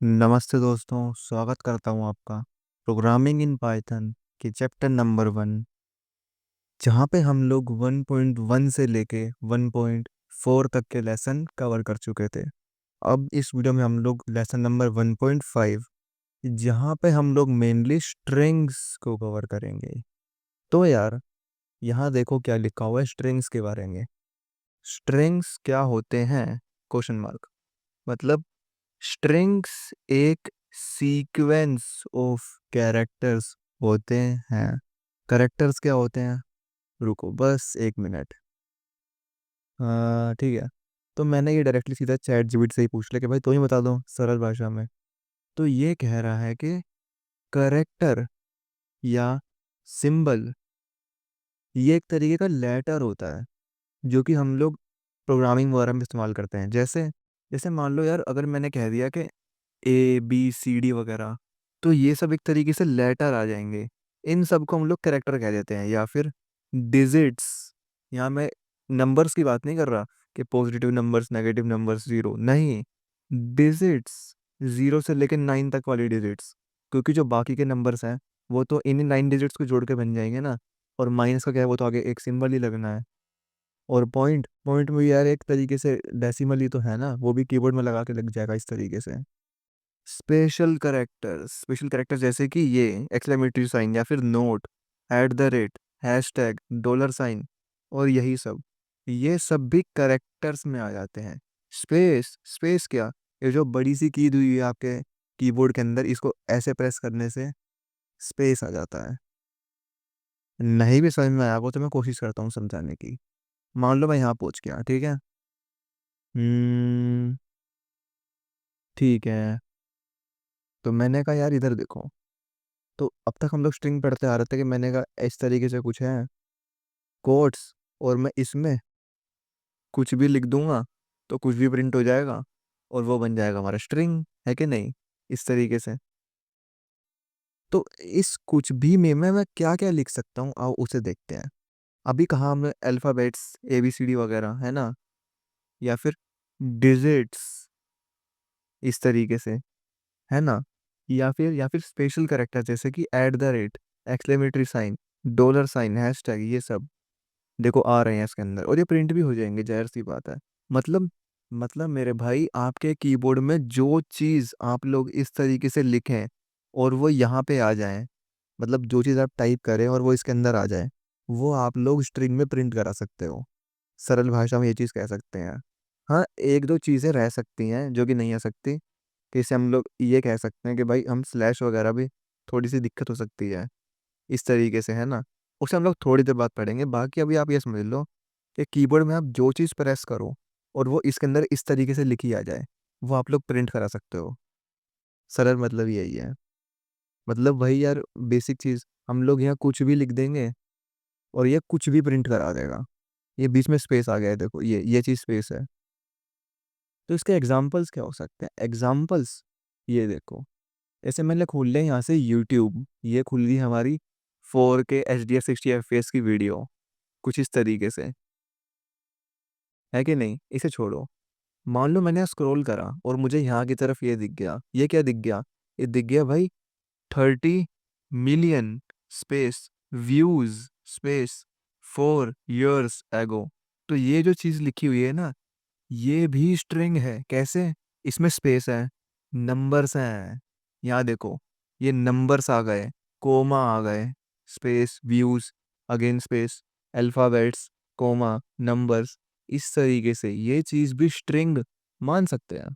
नमस्ते दोस्तों, स्वागत करता हूँ आपका प्रोग्रामिंग इन पाइथन के चैप्टर नंबर 1, जहाँ पे हम लोग 1.1 से लेके 1.4 तक के लेसन कवर कर चुके थे। अब इस वीडियो में हम लोग लेसन नंबर 1.5, जहाँ पे हम लोग मेनली स्ट्रिंग्स को कवर करेंगे। तो यार, यहाँ देखो क्या लिखा हुआ है स्ट्रिंग्स के बारे में। स्ट्रिंग्स क्या होते हैं? Question mark. मतलब स्ट्रिंग्स एक सीक्वेंस ऑफ कैरेक्टर्स होते हैं। कैरेक्टर्स क्या होते हैं? रुको बस 1 मिनट। हाँ ठीक है। तो मैंने ये डायरेक्टली सीधा चैट जीपीटी से ही पूछ लिया कि भाई तो ही बता दो सरल भाषा में। तो ये कह रहा है कि कैरेक्टर या सिंबल ये एक तरीके का लेटर होता है जो कि हम लोग प्रोग्रामिंग वगैरह में इस्तेमाल करते हैं। जैसे जैसे मान लो यार, अगर मैंने कह दिया कि ABCD वगैरह, तो ये सब एक तरीके से लेटर आ जाएंगे। इन सब को हम लोग करेक्टर कह देते हैं या फिर डिजिट्स। यहाँ मैं नंबर्स की बात नहीं कर रहा कि positive numbers, negative numbers, zero नहीं। डिजिट्स, 0 से लेकर 9 तक वाली डिजिट्स। क्योंकि जो बाकी के नंबर्स हैं वो तो इन 9 डिजिट्स को जोड़ के बन जाएंगे ना। और माइनस का क्या है, वो तो आगे एक सिंबल ही लगना है। और पॉइंट पॉइंट में यार एक तरीके से डेसिमल ही तो है ना, वो भी कीबोर्ड में लगा के लग जाएगा इस तरीके से। स्पेशल कैरेक्टर्स जैसे कि ये एक्सक्लेमेटरी साइन या फिर नोट, @ हैशटैग, $साइन और यही सब, ये सब भी कैरेक्टर्स में आ जाते हैं। स्पेस स्पेस क्या? ये जो बड़ी सी की हुई है आपके कीबोर्ड के अंदर, इसको ऐसे प्रेस करने से स्पेस आ जाता है। नहीं भी समझ में आया वो तो मैं कोशिश करता हूँ समझाने की। मान लो मैं यहाँ पहुंच गया, ठीक है। हम्म। ठीक है। तो मैंने कहा यार इधर देखो। तो अब तक हम लोग स्ट्रिंग पढ़ते आ रहे थे कि मैंने कहा इस तरीके से कुछ है कोट्स, और मैं इसमें कुछ भी लिख दूंगा तो कुछ भी प्रिंट हो जाएगा और वो बन जाएगा हमारा स्ट्रिंग, है कि नहीं? इस तरीके से। तो इस कुछ भी में मैं क्या क्या लिख सकता हूँ, आओ उसे देखते हैं। अभी कहा हमने अल्फ़ाबेट्स ABCD वगैरह, है ना? या फिर डिजिट्स इस तरीके से, है ना? या फिर स्पेशल कैरेक्टर जैसे कि @ एक्सक्लेमेटरी साइन, $साइन, हैशटैग, ये सब देखो आ रहे हैं इसके अंदर और ये प्रिंट भी हो जाएंगे, जाहिर सी बात है। मतलब मतलब मेरे भाई, आपके कीबोर्ड में जो चीज़ आप लोग इस तरीके से लिखें और वो यहाँ पे आ जाए, मतलब जो चीज़ आप टाइप करें और वो इसके अंदर आ जाए, वो आप लोग स्ट्रिंग में प्रिंट करा सकते हो। सरल भाषा में ये चीज़ कह सकते हैं। हाँ, एक दो चीज़ें रह सकती हैं जो कि नहीं आ सकती। कि इसे हम लोग ये कह सकते हैं कि भाई हम स्लैश वगैरह भी थोड़ी सी दिक्कत हो सकती है इस तरीके से, है ना? उसे हम लोग थोड़ी देर बाद पढ़ेंगे। बाकी अभी आप ये समझ लो कि कीबोर्ड में आप जो चीज़ प्रेस करो और वो इसके अंदर इस तरीके से लिखी आ जाए, वो आप लोग प्रिंट करा सकते हो। सरल मतलब यही है। मतलब भाई यार, बेसिक चीज़, हम लोग यहाँ कुछ भी लिख देंगे और ये कुछ भी प्रिंट करा देगा। ये बीच में स्पेस आ गया है, देखो ये चीज़ स्पेस है। तो इसके एग्जाम्पल्स क्या हो सकते हैं? एग्जाम्पल्स ये देखो। ऐसे मैंने खोल लिया यहाँ से यूट्यूब, ये खुल गई हमारी 4K HDR 60 FPS की वीडियो, कुछ इस तरीके से, है कि नहीं? इसे छोड़ो। मान लो मैंने स्क्रॉल करा और मुझे यहाँ की तरफ ये दिख गया। ये क्या दिख गया? ये दिख गया भाई 30 million space views space 4 years एगो। तो ये जो चीज़ लिखी हुई है ना, ये भी स्ट्रिंग है। कैसे? इसमें स्पेस है, नंबर्स हैं। यहाँ देखो, ये नंबर्स आ गए, कोमा आ गए, space, views, again space, alphabets, comma, numbers. इस तरीके से ये चीज़ भी स्ट्रिंग मान सकते हैं।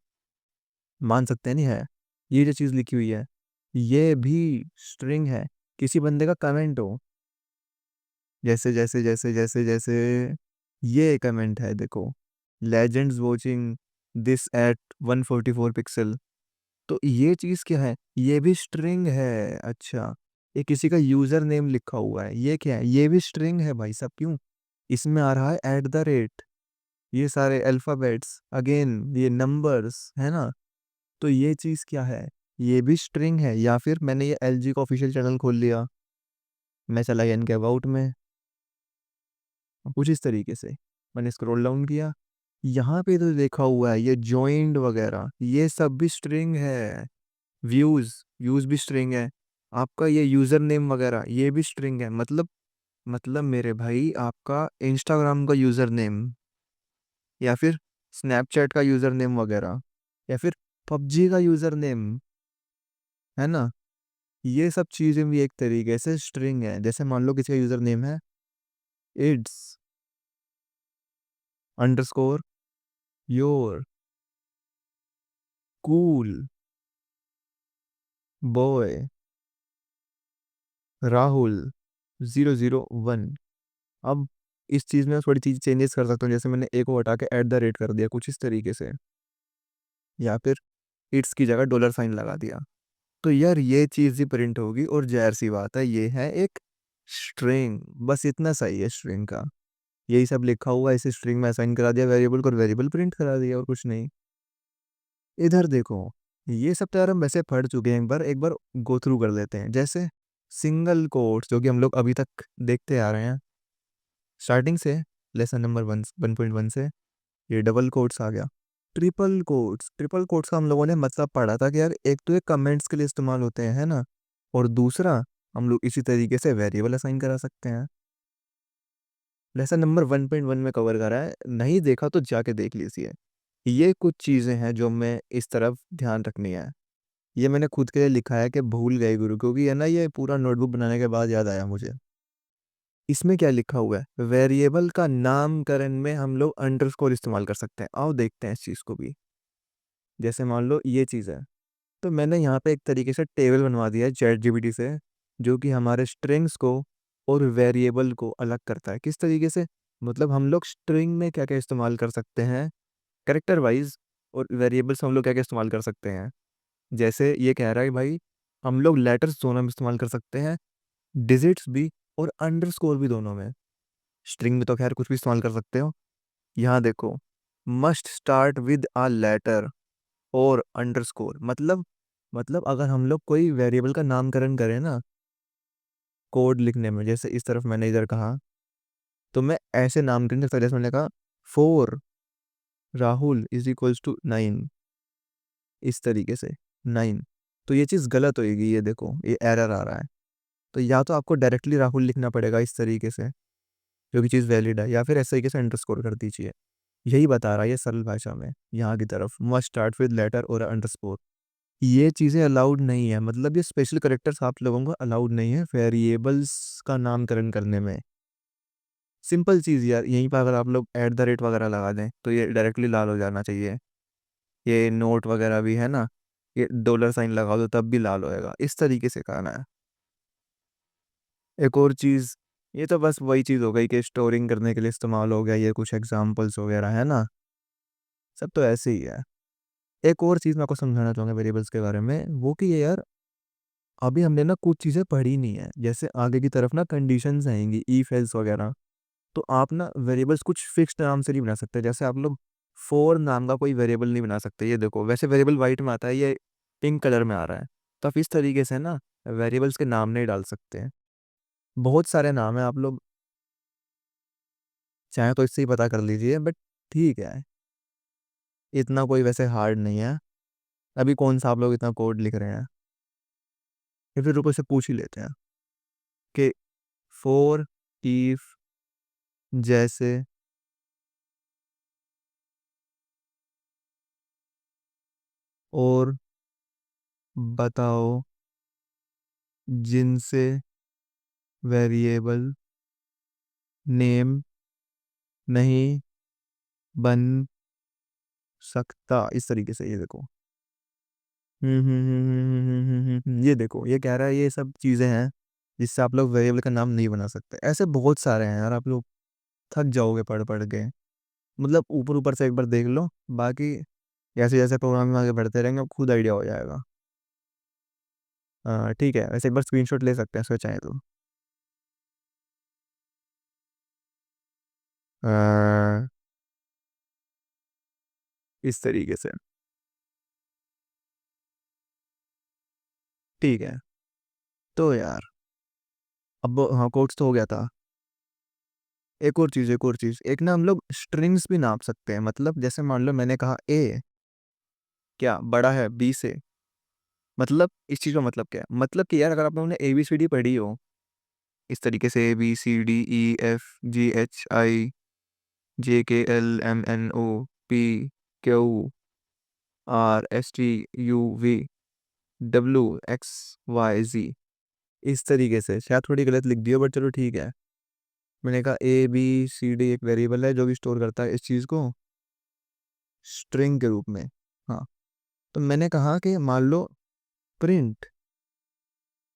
मान सकते हैं, नहीं है? ये जो चीज़ लिखी हुई है ये भी स्ट्रिंग है। किसी बंदे का कमेंट हो, जैसे जैसे जैसे जैसे जैसे ये कमेंट है देखो, legends watching this eight 144 pixel. तो ये चीज़ क्या है? ये भी स्ट्रिंग है। अच्छा, ये किसी का यूज़र नेम लिखा हुआ है, ये क्या है? ये भी स्ट्रिंग है भाई साहब। क्यों? इसमें आ रहा है @, ये सारे अल्फ़ाबेट्स, अगेन ये नंबर्स, है ना? तो ये चीज़ क्या है? ये भी स्ट्रिंग है। या फिर मैंने ये LG का ऑफिशियल चैनल खोल लिया, मैं चला गया इनके अबाउट में, कुछ इस तरीके से मैंने स्क्रॉल डाउन किया, यहाँ पे तो देखा हुआ है ये जॉइंड वगैरह, ये सब भी स्ट्रिंग है। व्यूज, व्यूज भी स्ट्रिंग है। आपका ये यूजर नेम वगैरह ये भी स्ट्रिंग है। मतलब मेरे भाई आपका इंस्टाग्राम का यूजर नेम, या फिर स्नैपचैट का यूजर नेम वगैरह, या फिर पबजी का यूजर नेम, है ना, ये सब चीजें भी एक तरीके से स्ट्रिंग है। जैसे मान लो किसी का यूजर नेम है it's underscore your cool boy Rahul 001। अब इस चीज़ में थोड़ी चीज़ चेंजेस कर सकता हूँ, जैसे मैंने ए को हटा के एट द रेट कर दिया कुछ इस तरीके से, या फिर इट्स की जगह डॉलर साइन लगा दिया। तो यार ये चीज़ ही प्रिंट होगी, और जाहिर सी बात है ये है एक स्ट्रिंग, बस इतना सही है स्ट्रिंग का। यही सब लिखा हुआ है, इसे स्ट्रिंग में असाइन करा दिया वेरिएबल को, और वेरिएबल प्रिंट करा दिया, और कुछ नहीं। इधर देखो, ये सब तो यार हम वैसे पढ़ चुके हैं, एक बार गो थ्रू कर लेते हैं। जैसे सिंगल कोट्स जो कि हम लोग अभी तक देखते आ रहे हैं स्टार्टिंग से, लेसन नंबर 1.1 से, ये डबल कोट्स आ गया। ट्रिपल कोट्स का हम लोगों ने मतलब पढ़ा था कि यार एक तो ये कमेंट्स के लिए इस्तेमाल होते हैं, है ना, और दूसरा हम लोग इसी तरीके से वेरिएबल असाइन करा सकते हैं। लेसन नंबर 1.1 में कवर करा है, नहीं देखा तो जाके देख लीजिए। ये कुछ चीज़ें हैं जो मैं इस तरफ ध्यान रखनी है। ये मैंने खुद के लिए लिखा है कि भूल गए गुरु, क्योंकि है ना ये पूरा नोटबुक बनाने के बाद याद आया मुझे। इसमें क्या लिखा हुआ है, वेरिएबल का नामकरण में हम लोग अंडरस्कोर इस्तेमाल कर सकते हैं। आओ देखते हैं इस चीज़ को भी। जैसे मान लो ये चीज़ है, तो मैंने यहाँ पे एक तरीके से टेबल बनवा दिया है चैट जीपीटी से, जो कि हमारे स्ट्रिंग्स को और वेरिएबल को अलग करता है। किस तरीके से, मतलब हम लोग स्ट्रिंग में क्या क्या इस्तेमाल कर सकते हैं कैरेक्टर वाइज, और वेरिएबल्स हम लोग क्या क्या इस्तेमाल कर सकते हैं। जैसे ये कह रहा है भाई हम लोग लेटर्स दोनों में इस्तेमाल कर सकते हैं, डिजिट्स भी और अंडरस्कोर भी दोनों में। स्ट्रिंग में तो खैर कुछ भी इस्तेमाल कर सकते हो। यहाँ देखो, must start with a letter और अंडरस्कोर, मतलब अगर हम लोग कोई वेरिएबल का नामकरण करें ना कोड लिखने में, जैसे इस तरफ मैंने इधर कहा, तो मैं ऐसे नामकरण कर सकता, जैसे मैंने कहा 4 राहुल इज इक्वल्स टू 9, इस तरीके से 9। तो ये चीज़ गलत होएगी, ये देखो ये एरर आ रहा है। तो या तो आपको डायरेक्टली राहुल लिखना पड़ेगा इस तरीके से, जो कि चीज़ वैलिड है, या फिर ऐसे तरीके से अंडरस्कोर कर दीजिए। यही बता रहा है ये सरल भाषा में, यहाँ की तरफ मस्ट स्टार्ट विद लेटर और अंडरस्कोर। ये चीज़ें अलाउड नहीं है, मतलब ये स्पेशल करेक्टर्स आप लोगों को अलाउड नहीं है वेरिएबल्स का नामकरण करने में। सिंपल चीज़ यार, यहीं पर अगर आप लोग एट द रेट वगैरह लगा दें तो ये डायरेक्टली लाल हो जाना चाहिए। ये नोट वगैरह भी है ना, ये डॉलर साइन लगा दो तब भी लाल होएगा, इस तरीके से करना है। एक और चीज़, ये तो बस वही चीज़ हो गई कि स्टोरिंग करने के लिए इस्तेमाल हो गया, ये कुछ एग्जाम्पल्स वगैरह है ना, सब तो ऐसे ही है। एक और चीज़ मैं आपको समझाना चाहूँगा वेरिएबल्स के बारे में, वो कि ये यार अभी हमने ना कुछ चीज़ें पढ़ी नहीं है, जैसे आगे की तरफ ना कंडीशंस आएंगी इफ एल्स वगैरह। तो आप ना वेरिएबल्स कुछ फिक्स्ड नाम से नहीं बना सकते, जैसे आप लोग फोर नाम का कोई वेरिएबल नहीं बना सकते। ये देखो वैसे वेरिएबल वाइट में आता है, ये पिंक कलर में आ रहा है, तो आप इस तरीके से ना वेरिएबल्स के नाम नहीं डाल सकते हैं। बहुत सारे नाम है, आप लोग चाहे तो इससे ही पता कर लीजिए, बट ठीक है, इतना कोई वैसे हार्ड नहीं है। अभी कौन सा आप लोग इतना कोड लिख रहे हैं, या फिर रुको से पूछ ही लेते हैं कि फोर इफ जैसे और बताओ जिनसे वेरिएबल नेम नहीं बन सकता, इस तरीके से। ये देखो ये देखो ये कह रहा है ये सब चीज़ें हैं जिससे आप लोग वेरिएबल का नाम नहीं बना सकते। ऐसे बहुत सारे हैं यार, आप लोग थक जाओगे पढ़ पढ़ के, मतलब ऊपर ऊपर से एक बार देख लो, बाकी जैसे जैसे प्रोग्राम में आगे बढ़ते रहेंगे आपको खुद आइडिया हो जाएगा। ठीक है, वैसे एक बार स्क्रीनशॉट ले सकते हैं इसको चाहे तो। अ, इस तरीके से ठीक है। तो यार अब हाँ कोट्स तो हो गया था। एक और चीज़ एक ना हम लोग स्ट्रिंग्स भी नाप सकते हैं, मतलब जैसे मान लो मैंने कहा ए क्या बड़ा है बी से, मतलब इस चीज़ का मतलब क्या है? मतलब कि यार अगर आप लोगों ने ABCD पढ़ी हो इस तरीके से ABCDEFGHIJKLMNOPQRSTUVWXYZ, इस तरीके से शायद थोड़ी गलत लिख दी हो बट चलो ठीक है। मैंने कहा ABCD एक वेरिएबल है जो कि स्टोर करता है इस चीज़ को स्ट्रिंग के रूप में। हाँ, तो मैंने कहा कि मान लो प्रिंट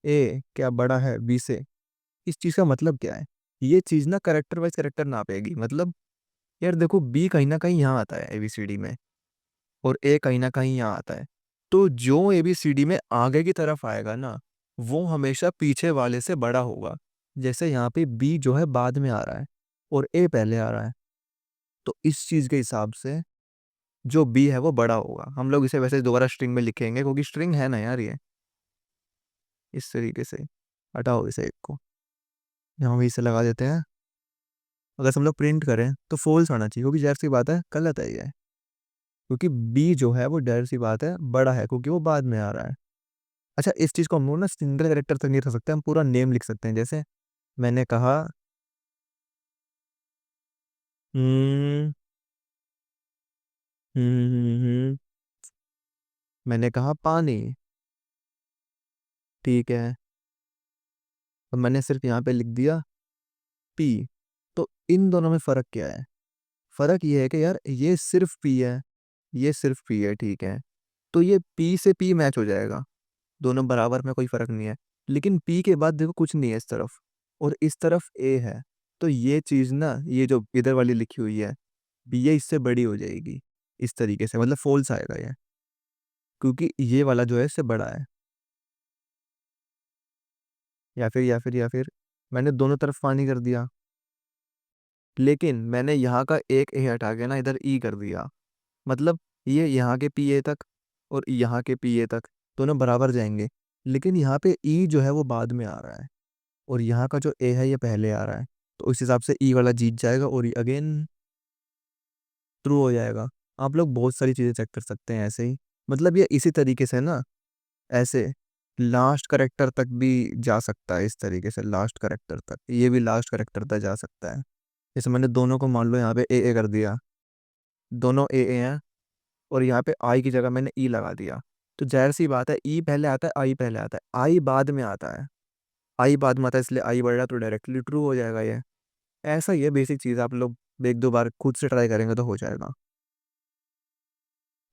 ए क्या बड़ा है बी से, इस चीज़ का मतलब क्या है? ये चीज़ ना करेक्टर वाइज करेक्टर नापेगी। मतलब यार देखो, बी कहीं ना कहीं यहाँ आता है ABCD में और ए कहीं ना कहीं यहाँ आता है। तो जो ABCD में आगे की तरफ आएगा ना, वो हमेशा पीछे वाले से बड़ा होगा। जैसे यहाँ पे बी जो है बाद में आ रहा है और ए पहले आ रहा है, तो इस चीज़ के हिसाब से जो बी है वो बड़ा होगा। हम लोग इसे वैसे दोबारा स्ट्रिंग में लिखेंगे क्योंकि स्ट्रिंग है ना यार ये, इस तरीके से। हटाओ इसे एक को, यहाँ भी इसे लगा देते हैं। अगर हम लोग प्रिंट करें तो फॉल्स आना चाहिए क्योंकि जाहिर सी बात है गलत है ये, क्योंकि बी जो है वो जाहिर सी बात है बड़ा है क्योंकि वो बाद में आ रहा है। अच्छा, इस चीज़ को हम लोग ना सिंगल कैरेक्टर तक नहीं रख सकते, हम पूरा नेम लिख सकते हैं। जैसे मैंने कहा हम्म मैंने कहा पानी, ठीक है, तो मैंने सिर्फ यहाँ पे लिख दिया पी। तो इन दोनों में फ़र्क क्या है? फ़र्क ये है कि यार ये सिर्फ पी है, ये सिर्फ पी है, ठीक है, तो ये पी से पी मैच हो जाएगा, दोनों बराबर में, कोई फर्क नहीं है। लेकिन पी के बाद देखो कुछ नहीं है इस तरफ और इस तरफ ए है, तो ये चीज़ ना, ये जो इधर वाली लिखी हुई है बी, ये इससे बड़ी हो जाएगी इस तरीके से, मतलब फॉल्स आएगा ये, क्योंकि ये वाला जो है इससे बड़ा है। या फिर मैंने दोनों तरफ पानी कर दिया, लेकिन मैंने यहाँ का एक ए हटा के ना इधर ई कर दिया। मतलब ये यहाँ के पी ए तक और यहाँ के पी ए तक दोनों बराबर जाएंगे, लेकिन यहाँ पे ई जो है वो बाद में आ रहा है और यहाँ का जो ए है ये पहले आ रहा है, तो उस हिसाब से ई वाला जीत जाएगा और ये अगेन ट्रू हो जाएगा। आप लोग बहुत सारी चीज़ें चेक कर सकते हैं ऐसे ही। मतलब ये इसी तरीके से ना, ऐसे लास्ट करेक्टर तक भी जा सकता है, इस तरीके से लास्ट करेक्टर तक, ये भी लास्ट करेक्टर तक जा सकता है। जैसे मैंने दोनों को मान लो यहाँ पे ए कर दिया, दोनों ए हैं, और यहाँ पे आई की जगह मैंने ई लगा दिया, तो जाहिर सी बात है ई पहले आता है आई पहले आता है, आई बाद में आता है, आई बाद में आता है, इसलिए आई बढ़ा तो डायरेक्टली ट्रू हो जाएगा ये। ऐसा ही है बेसिक चीज़, आप लोग एक दो बार खुद से ट्राई करेंगे तो हो जाएगा।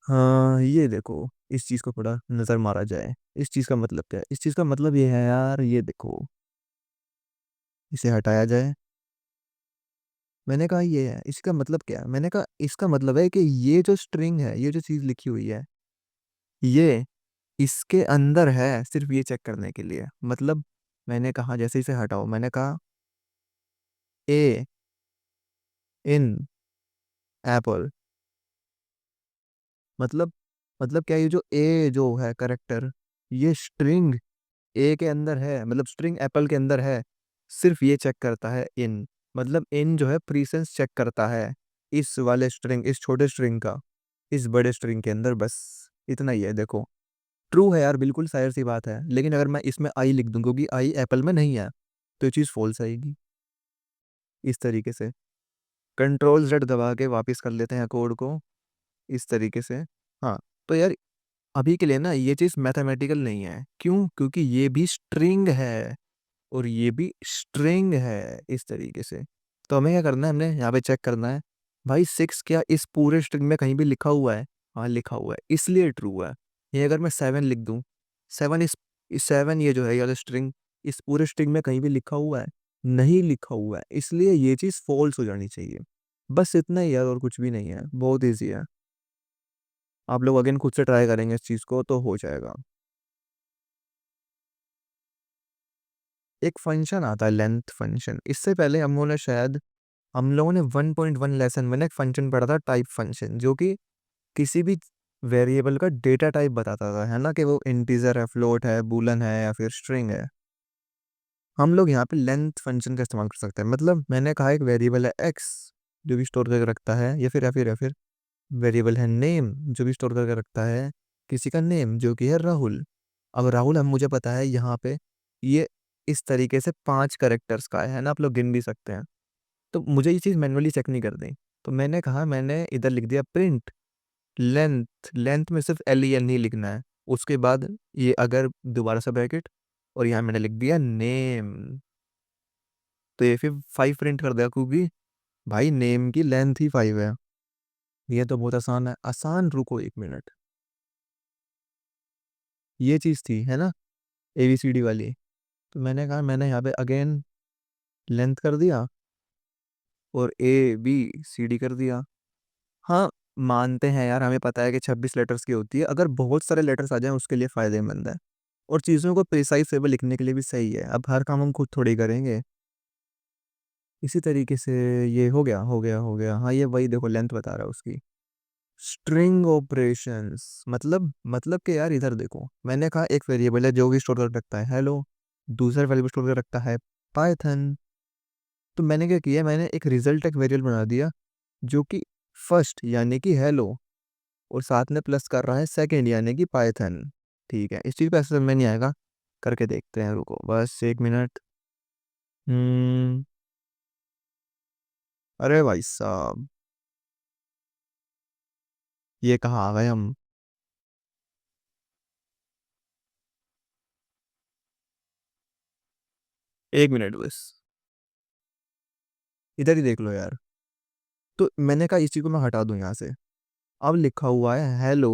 हाँ, ये देखो, इस चीज़ को थोड़ा नज़र मारा जाए, इस चीज़ का मतलब क्या है? इस चीज़ का मतलब ये है यार, ये देखो, इसे हटाया जाए। मैंने कहा ये है, इसका मतलब क्या है? मैंने कहा इसका मतलब है कि ये जो स्ट्रिंग है, ये जो चीज़ लिखी हुई है, ये इसके अंदर है, सिर्फ ये चेक करने के लिए। मतलब मैंने कहा जैसे इसे हटाओ, मैंने कहा ए इन एप्पल, मतलब मतलब क्या, ये जो ए जो है करेक्टर, ये स्ट्रिंग ए के अंदर है, मतलब स्ट्रिंग एप्पल के अंदर है, सिर्फ ये चेक करता है इन। मतलब इन जो है प्रीसेंस चेक करता है इस वाले स्ट्रिंग, इस छोटे स्ट्रिंग का, इस बड़े स्ट्रिंग के अंदर, बस इतना ही है। देखो, ट्रू है यार, बिल्कुल जाहिर सी बात है, लेकिन अगर मैं इसमें आई लिख दूं क्योंकि आई एप्पल में नहीं है, तो ये चीज़ फॉल्स आएगी इस तरीके से। कंट्रोल जेड दबा के वापस कर लेते हैं कोड को इस तरीके से। हाँ, तो यार अभी के लिए ना ये चीज़ मैथमेटिकल नहीं है, क्यों? क्योंकि ये भी स्ट्रिंग है और ये भी स्ट्रिंग है, इस तरीके से। तो हमें क्या करना है, हमने यहाँ पे चेक करना है भाई 6 क्या इस पूरे स्ट्रिंग में कहीं भी लिखा हुआ है? हाँ लिखा हुआ है, इसलिए ट्रू है। ये अगर मैं 7 लिख दूँ, 7 इस 7 ये जो है या स्ट्रिंग, इस पूरे स्ट्रिंग में कहीं भी लिखा हुआ है? नहीं लिखा हुआ है, इसलिए ये चीज़ फॉल्स हो जानी चाहिए। बस इतना ही है और कुछ भी नहीं है, बहुत ईजी है। आप लोग अगेन खुद से ट्राई करेंगे इस चीज़ को तो हो जाएगा। एक फंक्शन आता है लेंथ फंक्शन, इससे पहले हम लोगों ने 1.1 लेसन में ना एक फंक्शन पढ़ा था टाइप फंक्शन, जो कि किसी भी वेरिएबल का डेटा टाइप बताता था, है ना, कि वो इंटीजर है, फ्लोट है, बूलन है या फिर स्ट्रिंग है। हम लोग यहाँ पे लेंथ फंक्शन का इस्तेमाल कर सकते हैं। मतलब मैंने कहा एक वेरिएबल है एक्स जो भी स्टोर करके रखता है, या फिर वेरिएबल है नेम जो भी स्टोर करके रखता है किसी का नेम, जो कि है राहुल। अब राहुल, हम मुझे पता है यहाँ पे ये इस तरीके से 5 कैरेक्टर्स का है ना, आप लोग गिन भी सकते हैं। तो मुझे ये चीज़ मैनुअली चेक नहीं करनी। तो मैंने कहा, मैंने इधर लिख दिया प्रिंट लेंथ। लेंथ में सिर्फ LEN नहीं लिखना है। उसके बाद ये अगर दोबारा से ब्रैकेट, और यहाँ मैंने लिख दिया नेम। तो ये फिर 5 प्रिंट कर देगा, क्योंकि भाई नेम की लेंथ ही 5 है। ये तो बहुत आसान है। आसान, रुको 1 मिनट। ये चीज़ थी है ना, ABCD वाली। तो मैंने कहा, मैंने यहाँ पे अगेन लेंथ कर दिया और ABCD कर दिया। हाँ, मानते हैं यार, हमें पता है कि 26 लेटर्स की होती है। अगर बहुत सारे लेटर्स आ जाएं उसके लिए फ़ायदेमंद है, और चीज़ों को प्रिसाइज वे लिखने के लिए भी सही है। अब हर काम हम खुद थोड़ी करेंगे। इसी तरीके से ये हो गया, हो गया, हो गया। हाँ, ये वही देखो लेंथ बता रहा है उसकी। स्ट्रिंग ऑपरेशंस मतलब कि यार इधर देखो, मैंने कहा एक वेरिएबल है जो भी स्टोर कर रखता है हेलो, दूसरा वेरिएबल स्टोर कर रखता है पाइथन। तो मैंने क्या किया, मैंने एक रिजल्ट एक वेरिएबल बना दिया जो कि फर्स्ट यानी कि हेलो, और साथ में प्लस कर रहा है सेकंड यानी कि पाइथन। ठीक है, इस चीज़ पे ऐसे समझ में नहीं आएगा, करके देखते हैं, रुको बस 1 मिनट। हम्म। अरे भाई साहब, ये कहाँ आ गए हम। 1 मिनट बस, इधर ही देख लो यार। तो मैंने कहा इस चीज़ को मैं हटा दूं यहाँ से। अब लिखा हुआ है हेलो,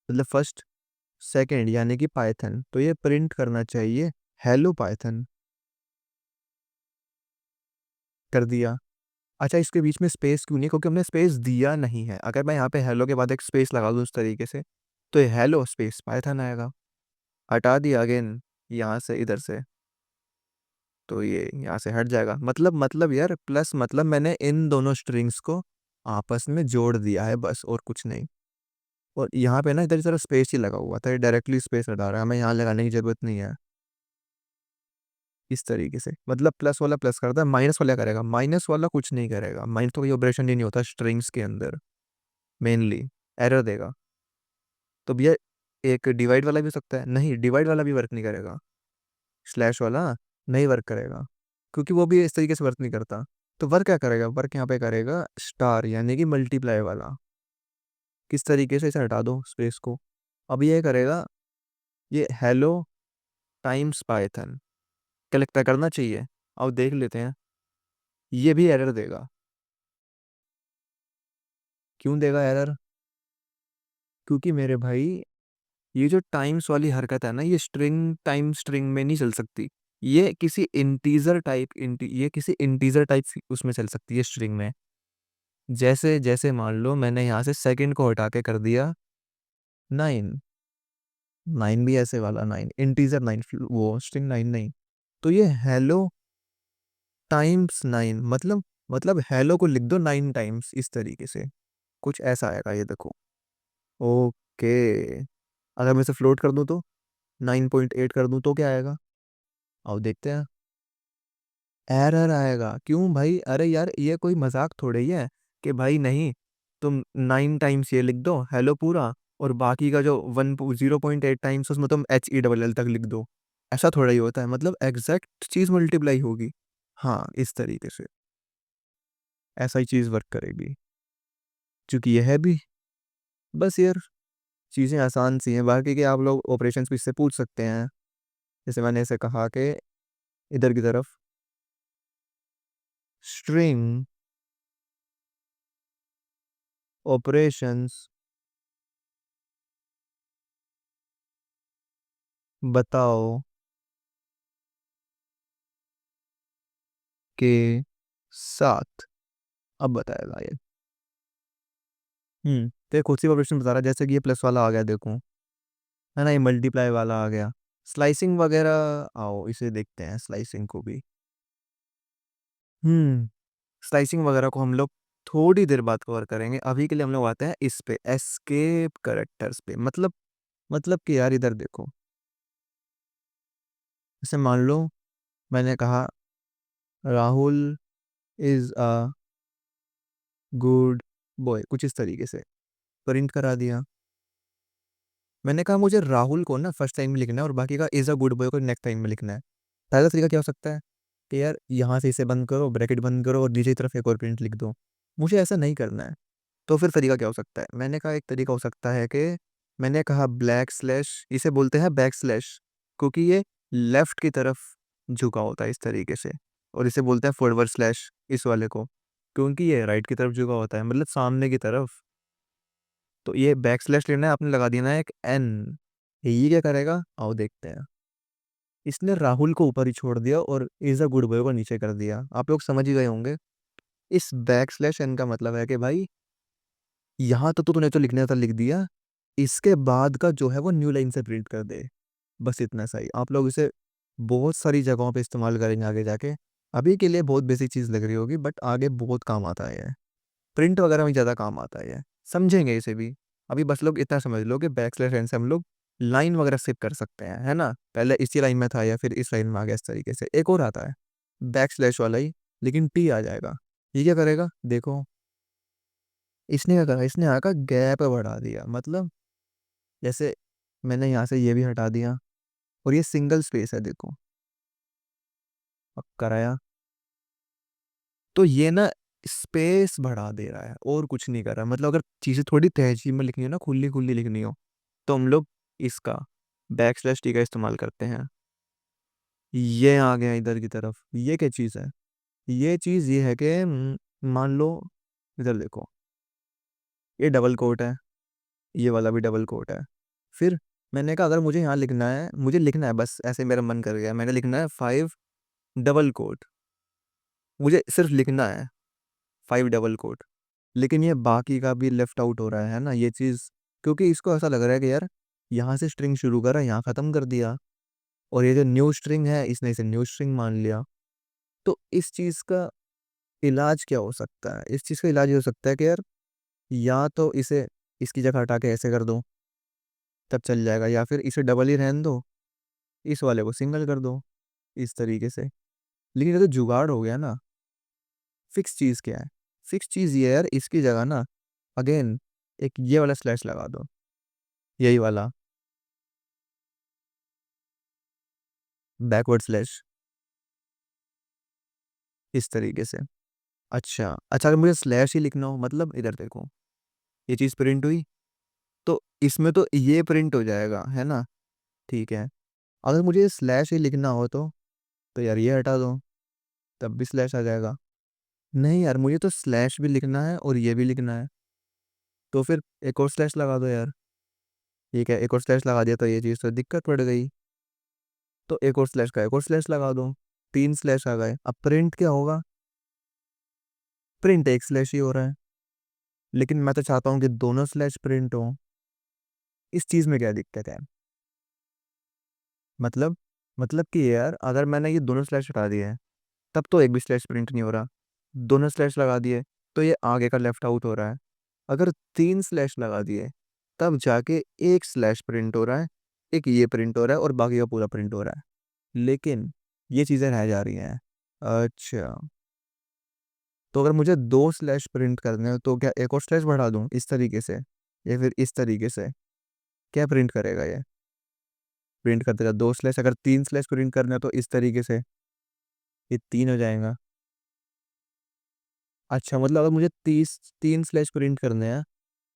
मतलब फर्स्ट सेकंड यानी कि पाइथन, तो ये प्रिंट करना चाहिए हेलो पाइथन। कर दिया। अच्छा, इसके बीच में स्पेस क्यों नहीं, क्योंकि हमने स्पेस दिया नहीं है। अगर मैं यहाँ पे हेलो के बाद एक स्पेस लगा दूँ उस तरीके से, तो ये हेलो स्पेस पाइथन आएगा। हटा दिया अगेन यहाँ से, इधर से, तो ये यहाँ से हट जाएगा। मतलब यार, प्लस मतलब मैंने इन दोनों स्ट्रिंग्स को आपस में जोड़ दिया है, बस और कुछ नहीं। और यहाँ पे ना इधर जरा स्पेस ही लगा हुआ था, ये डायरेक्टली स्पेस हटा रहा है, हमें यहाँ लगाने की जरूरत नहीं है। इस तरीके से मतलब प्लस वाला प्लस करता है, माइनस वाला करेगा, माइनस वाला कुछ नहीं करेगा। माइनस तो कोई ऑपरेशन ही नहीं होता स्ट्रिंग्स के अंदर, मेनली एरर देगा। तो भैया, एक डिवाइड वाला भी हो सकता है, नहीं डिवाइड वाला भी वर्क नहीं करेगा। स्लैश वाला नहीं वर्क करेगा, क्योंकि वो भी इस तरीके से वर्क नहीं करता। तो वर्क क्या करेगा, वर्क यहाँ पे करेगा स्टार यानी कि मल्टीप्लाई वाला। किस तरीके से, इसे हटा दो स्पेस को। अब ये करेगा, ये हेलो टाइम्स पाइथन। क्या लगता है करना चाहिए? अब देख लेते हैं। ये भी एरर देगा। क्यों देगा एरर? क्योंकि मेरे भाई, ये जो टाइम्स वाली हरकत है ना, ये स्ट्रिंग टाइम स्ट्रिंग में नहीं चल सकती। ये किसी इंटीजर टाइप ये किसी इंटीजर टाइप उसमें चल सकती है, स्ट्रिंग में। जैसे जैसे मान लो मैंने यहाँ से सेकंड को हटा के कर दिया 9। 9 भी ऐसे वाला 9, इंटीजर 9, वो स्ट्रिंग 9 नहीं। तो ये हेलो टाइम्स 9, मतलब हेलो को लिख दो 9 टाइम्स, इस तरीके से कुछ ऐसा आएगा, ये देखो। ओके, अगर मैं इसे फ्लोट कर दूं तो 9.8 कर दूं तो क्या आएगा? आओ देखते हैं। एरर आएगा। क्यों भाई? अरे यार, ये कोई मजाक थोड़े ही है कि भाई नहीं, तुम 9 टाइम्स ये लिख दो हेलो पूरा, और बाकी का जो 0.8 टाइम्स उसमें तुम HELL तक लिख दो। ऐसा थोड़ा ही होता है, मतलब एग्जैक्ट चीज मल्टीप्लाई होगी। हाँ, इस तरीके से ऐसा ही चीज वर्क करेगी, क्योंकि यह है भी। बस यार, चीज़ें आसान सी हैं। बाकी के आप लोग ऑपरेशंस भी इससे पूछ सकते हैं। जैसे मैंने इसे कहा कि इधर की तरफ स्ट्रिंग ऑपरेशंस बताओ के साथ। अब बताएगा ये। तो ये खुद सी ऑपरेशन बता रहा है, जैसे कि ये प्लस वाला आ गया देखो, है ना, ये मल्टीप्लाई वाला आ गया। स्लाइसिंग वगैरह, आओ इसे देखते हैं, स्लाइसिंग को भी। हम्म स्लाइसिंग वगैरह को हम लोग थोड़ी देर बाद कवर करेंगे। अभी के लिए हम लोग आते हैं इस पे, एस्केप करेक्टर्स पे। मतलब कि यार इधर देखो, जैसे मान लो मैंने कहा Rahul is a good boy, कुछ इस तरीके से प्रिंट करा दिया। मैंने कहा मुझे राहुल को ना फर्स्ट टाइम में लिखना है और बाकी का इज अ गुड बॉय को नेक्स्ट टाइम में लिखना है। पहला तरीका क्या हो सकता है कि यार यहाँ से इसे बंद करो, ब्रैकेट बंद करो और नीचे की तरफ एक और प्रिंट लिख दो। मुझे ऐसा नहीं करना है। तो फिर तरीका क्या हो सकता है? मैंने कहा एक तरीका हो सकता है कि मैंने कहा ब्लैक स्लैश, इसे बोलते हैं बैक स्लैश, क्योंकि ये लेफ्ट की तरफ झुका होता है इस तरीके से। और इसे बोलते हैं फॉरवर्ड स्लैश इस वाले को, क्योंकि ये राइट की तरफ झुका होता है, मतलब सामने की तरफ। तो ये बैक स्लैश लेना है, आपने लगा देना है एक एन। ये क्या करेगा आओ देखते हैं। इसने राहुल को ऊपर ही छोड़ दिया और इज अ गुड बॉय को नीचे कर दिया। आप लोग समझ ही गए होंगे। इस बैक स्लैश एन का मतलब है कि भाई यहाँ तो तूने जो लिखना था लिख दिया, इसके बाद का जो है वो न्यू लाइन से प्रिंट कर दे। बस इतना सही। आप लोग इसे बहुत सारी जगहों पे इस्तेमाल करेंगे आगे जाके। अभी के लिए बहुत बेसिक चीज़ लग रही होगी, बट आगे बहुत काम आता है ये। प्रिंट वगैरह में ज़्यादा काम आता है ये। समझेंगे इसे भी। अभी बस लोग इतना समझ लो कि बैक स्लैश एन से हम लोग लाइन वगैरह स्किप कर सकते हैं, है ना। पहले इसी लाइन में था या फिर इस लाइन में आ गया, इस तरीके से एक और आता है बैक स्लैश वाला ही, लेकिन टी आ जाएगा। ये क्या करेगा देखो, इसने क्या करा, इसने आकर गैप बढ़ा दिया। मतलब जैसे मैंने यहाँ से ये भी हटा दिया और ये सिंगल स्पेस है देखो, अब कराया तो ये ना स्पेस बढ़ा दे रहा है और कुछ नहीं कर रहा। मतलब अगर चीज़ें थोड़ी तहजीब में लिखनी हो ना, खुली खुली लिखनी हो, तो हम लोग इसका बैक स्लैश टी का इस्तेमाल करते हैं। ये आ गया इधर की तरफ। ये क्या चीज़ है? ये चीज़ ये है कि मान लो इधर देखो, ये डबल कोट है, ये वाला भी डबल कोट है। फिर मैंने कहा अगर मुझे यहाँ लिखना है, मुझे लिखना है बस ऐसे मेरा मन कर गया, मैंने लिखना है 5 डबल कोट। मुझे सिर्फ लिखना है 5 डबल कोट। लेकिन ये बाकी का भी लेफ्ट आउट हो रहा है ना ये चीज़, क्योंकि इसको ऐसा लग रहा है कि यार यहाँ से स्ट्रिंग शुरू करा, यहाँ ख़त्म कर दिया, और ये जो न्यू स्ट्रिंग है इसने इसे न्यू स्ट्रिंग मान लिया। तो इस चीज़ का इलाज क्या हो सकता है? इस चीज़ का इलाज ये हो सकता है कि यार या तो इसे इसकी जगह हटा के ऐसे कर दो, तब चल जाएगा, या फिर इसे डबल ही रहने दो, इस वाले को सिंगल कर दो, इस तरीके से। लेकिन ये तो जुगाड़ हो गया ना। फिक्स चीज़ क्या है? फिक्स चीज़ ये है यार, इसकी जगह ना अगेन एक ये वाला स्लैश लगा दो, यही वाला बैकवर्ड स्लैश, इस तरीके से। अच्छा अच्छा, अगर मुझे स्लैश ही लिखना हो, मतलब इधर देखो, ये चीज़ प्रिंट हुई तो इसमें तो ये प्रिंट हो जाएगा, है ना। ठीक है। अगर मुझे स्लैश ही लिखना हो तो यार ये हटा दो, तब भी स्लैश आ जाएगा। नहीं यार, मुझे तो स्लैश भी लिखना है और ये भी लिखना है, तो फिर एक और स्लैश लगा दो यार। ठीक है, एक और स्लैश लगा दिया तो ये चीज़ तो दिक्कत पड़ गई। तो एक और स्लैश का एक और स्लैश लगा दो, 3 स्लैश आ गए। अब प्रिंट क्या होगा? प्रिंट एक स्लैश ही हो रहा है, लेकिन मैं तो चाहता हूँ कि दोनों स्लैश प्रिंट हो। इस चीज़ में क्या दिक्कत है? मतलब मतलब कि यार अगर मैंने ये दोनों स्लैश हटा दिए हैं, तब तो एक भी स्लैश प्रिंट नहीं हो रहा। दोनों स्लैश लगा दिए तो ये आगे का लेफ्ट आउट हो रहा है। अगर 3 स्लैश लगा दिए तब जाके एक स्लैश प्रिंट हो रहा है, एक ये प्रिंट हो रहा है और बाकी का पूरा प्रिंट हो रहा है। लेकिन ये चीज़ें रह जा रही हैं। अच्छा, तो अगर मुझे 2 स्लैश प्रिंट करने हो तो क्या एक और स्लैश बढ़ा दूँ इस तरीके से, या फिर इस तरीके से? क्या प्रिंट करेगा ये? प्रिंट कर देगा 2 स्लैश। अगर 3 स्लैश प्रिंट करना है तो इस तरीके से ये 3 हो जाएगा। अच्छा, मतलब अगर मुझे 3 स्लैश प्रिंट करने हैं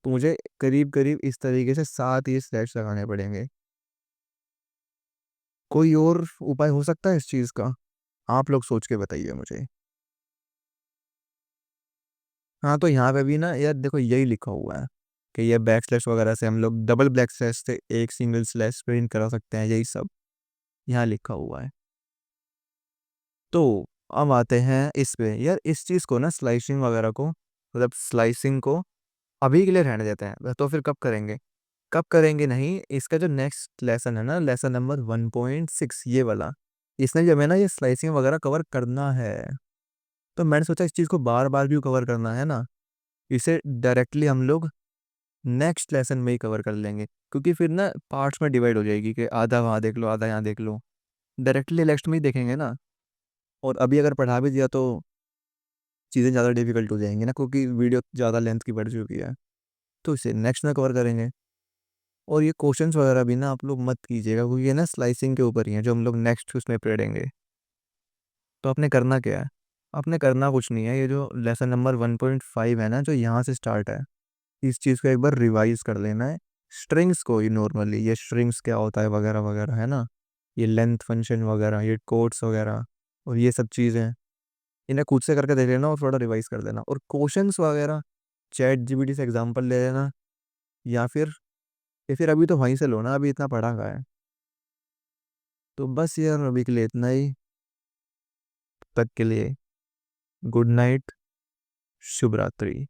तो मुझे करीब करीब इस तरीके से 7 ये स्लैश लगाने पड़ेंगे। कोई और उपाय हो सकता है इस चीज़ का? आप लोग सोच के बताइए मुझे। हाँ, तो यहाँ पे भी ना यार देखो यही लिखा हुआ है कि ये बैक स्लैश वगैरह से हम लोग डबल बैक स्लैश से एक सिंगल स्लैश प्रिंट करा सकते हैं, यही सब यहाँ लिखा हुआ है। तो अब आते हैं इस पे। यार इस चीज़ को ना, स्लाइसिंग वगैरह को, मतलब स्लाइसिंग को अभी के लिए रहने देते हैं। तो फिर कब करेंगे? कब करेंगे नहीं, इसका जो नेक्स्ट लेसन है ना, लेसन नंबर 1.6 ये वाला, इसने जो है ना ये स्लाइसिंग वगैरह कवर करना है। तो मैंने सोचा इस चीज़ को बार बार क्यों कवर करना है ना, इसे डायरेक्टली हम लोग नेक्स्ट लेसन में ही कवर कर लेंगे, क्योंकि फिर ना पार्ट्स में डिवाइड हो जाएगी कि आधा वहाँ देख लो आधा यहाँ देख लो। डायरेक्टली नेक्स्ट में ही देखेंगे ना। और अभी अगर पढ़ा भी दिया तो चीज़ें ज़्यादा डिफिकल्ट हो जाएंगी ना, क्योंकि वीडियो ज़्यादा लेंथ की बढ़ चुकी है। तो इसे नेक्स्ट में कवर करेंगे। और ये क्वेश्चंस वगैरह भी ना आप लोग मत कीजिएगा, क्योंकि ये ना स्लाइसिंग के ऊपर ही है जो हम लोग नेक्स्ट उसमें पढ़ेंगे। तो आपने करना क्या है? आपने करना कुछ नहीं है, ये जो लेसन नंबर 1.5 है ना, जो यहाँ से स्टार्ट है, इस चीज़ को एक बार रिवाइज कर लेना है। स्ट्रिंग्स को ही नॉर्मली, ये स्ट्रिंग्स क्या होता है वगैरह वगैरह है ना, ये लेंथ फंक्शन वगैरह, ये कोड्स वगैरह और ये सब चीज़ें, इन्हें खुद से करके देख लेना और थोड़ा रिवाइज कर देना। और क्वेश्चंस वगैरह चैट जीपीटी से एग्जांपल ले लेना, या फिर अभी तो वहीं से लो ना, अभी इतना पढ़ा हुआ है। तो बस यार अभी के लिए इतना ही। तक के लिए गुड नाइट, शुभ रात्रि।